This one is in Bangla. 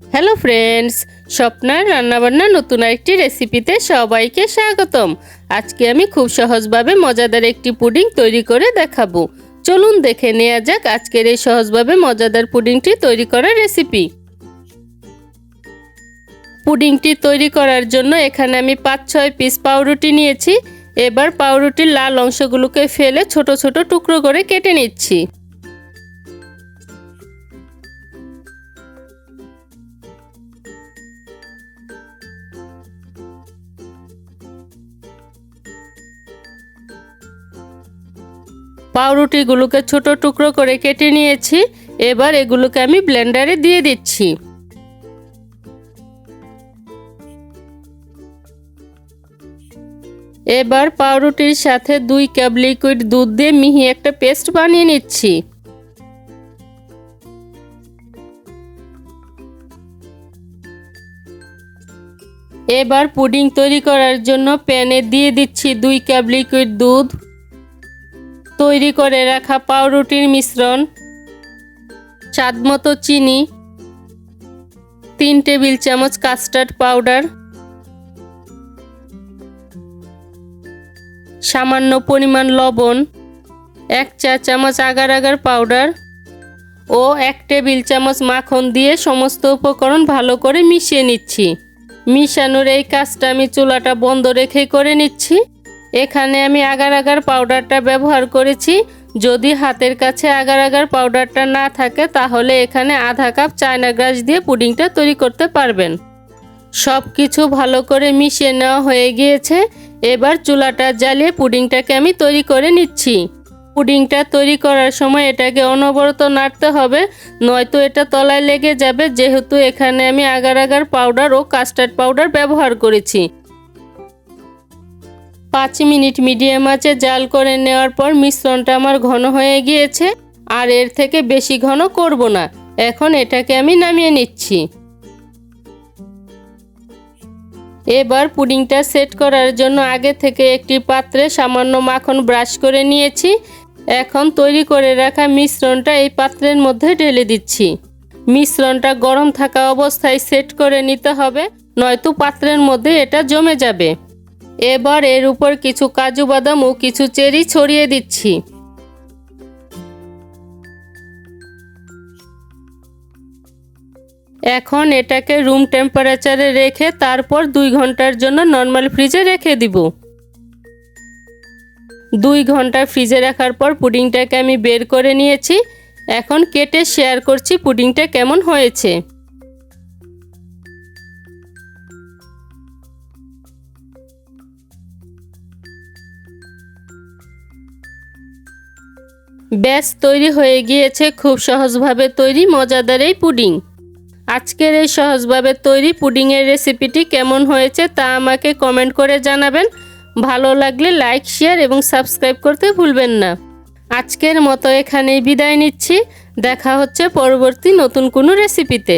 হ্যালো ফ্রেন্ডস, স্বপ্নার রান্নাবান্না নতুন আরেকটি রেসিপিতে সবাইকে স্বাগতম। আজকে আমি খুব সহজভাবে মজাদার একটি পুডিং তৈরি করে দেখাবো। চলুন দেখে নেওয়া যাক আজকের এই সহজভাবে মজাদার পুডিংটি তৈরি করার রেসিপি। পুডিংটি তৈরি করার জন্য এখানে আমি 5-6 পিস পাউরুটি নিয়েছি। এবার পাউরুটির লাল অংশগুলোকে ফেলে ছোট ছোট টুকরো করে কেটে নিচ্ছি। পাউরুটিগুলোকে ছোট টুকরো করে কেটে নিয়েছি। এবার এগুলোকে আমি ব্লেন্ডারে দিয়ে দিচ্ছি। এবার পাউরুটির সাথে 2 কাপ লিকুইড দুধ দিয়ে মিহি একটা পেস্ট বানিয়ে নিচ্ছি। এবার পুডিং তৈরি করার জন্য প্যানে দিয়ে দিচ্ছি 2 কাপ লিকুইড দুধ, তৈরি করে রাখা পাউরুটির মিশ্রণ, স্বাদমতো চিনি, 3 টেবিল চামচ কাস্টার্ড পাউডার, সামান্য পরিমাণ লবণ, 1 চা চামচ আগার আগার পাউডার ও 1 টেবিল চামচ মাখন দিয়ে সমস্ত উপকরণ ভালো করে মিশিয়ে নিচ্ছি। মিশানোর এই কাজটা আমি চুলাটা বন্ধ রেখে করে নিচ্ছি। এখানে আমি আগার আগার পাউডারটা ব্যবহার করেছি। যদি হাতের কাছে আগার আগার পাউডারটা না থাকে তাহলে এখানে আধা কাপ চায়না গ্রাস দিয়ে পুডিংটা তৈরি করতে পারবেন। সব কিছু ভালো করে মিশিয়ে নেওয়া হয়ে গিয়েছে। এবার চুলাটা জ্বালিয়ে পুডিংটাকে আমি তৈরি করে নিচ্ছি। পুডিংটা তৈরি করার সময় এটাকে অনবরত নাড়তে হবে, নয়তো এটা তলায় লেগে যাবে, যেহেতু এখানে আমি আগার আগার পাউডার ও কাস্টার্ড পাউডার ব্যবহার করেছি। 5 মিনিট মিডিয়াম আঁচে জাল করে নেওয়ার পর মিশ্রণটা আমার ঘন হয়ে গিয়েছে। আর এর থেকে বেশি ঘন করব না। এখন এটাকে আমি নামিয়ে নিচ্ছি। এবার পুডিংটা সেট করার জন্য আগে থেকে একটি পাত্রে সামান্য মাখন ব্রাশ করে নিয়েছি। এখন তৈরি করে রাখা মিশ্রণটা এই পাত্রের মধ্যে ঢেলে দিচ্ছি। মিশ্রণটা গরম থাকা অবস্থায় সেট করে নিতে হবে, নয়তো পাত্রের মধ্যে এটা জমে যাবে। এবার এর উপর কিছু কাজু বাদাম ও কিছু চেরি ছড়িয়ে দিচ্ছি। এখন এটাকে রুম টেম্পারেচারে রেখে তারপর 2 ঘন্টার জন্য নর্মাল ফ্রিজে রেখে দিব। 2 ঘন্টা ফ্রিজে রাখার পর পুডিংটাকে আমি বের করে নিয়েছি। এখন কেটে শেয়ার করছি পুডিংটা কেমন হয়েছে। ব্যাস তৈরি হয়ে গিয়েছে খুব সহজভাবে তৈরি মজাদার এই পুডিং। আজকের এই সহজভাবে তৈরি পুডিংয়ের রেসিপিটি কেমন হয়েছে তা আমাকে কমেন্ট করে জানাবেন। ভালো লাগলে লাইক, শেয়ার এবং সাবস্ক্রাইব করতে ভুলবেন না। আজকের মতো এখানেই বিদায় নিচ্ছি। দেখা হচ্ছে পরবর্তী নতুন কোনো রেসিপিতে।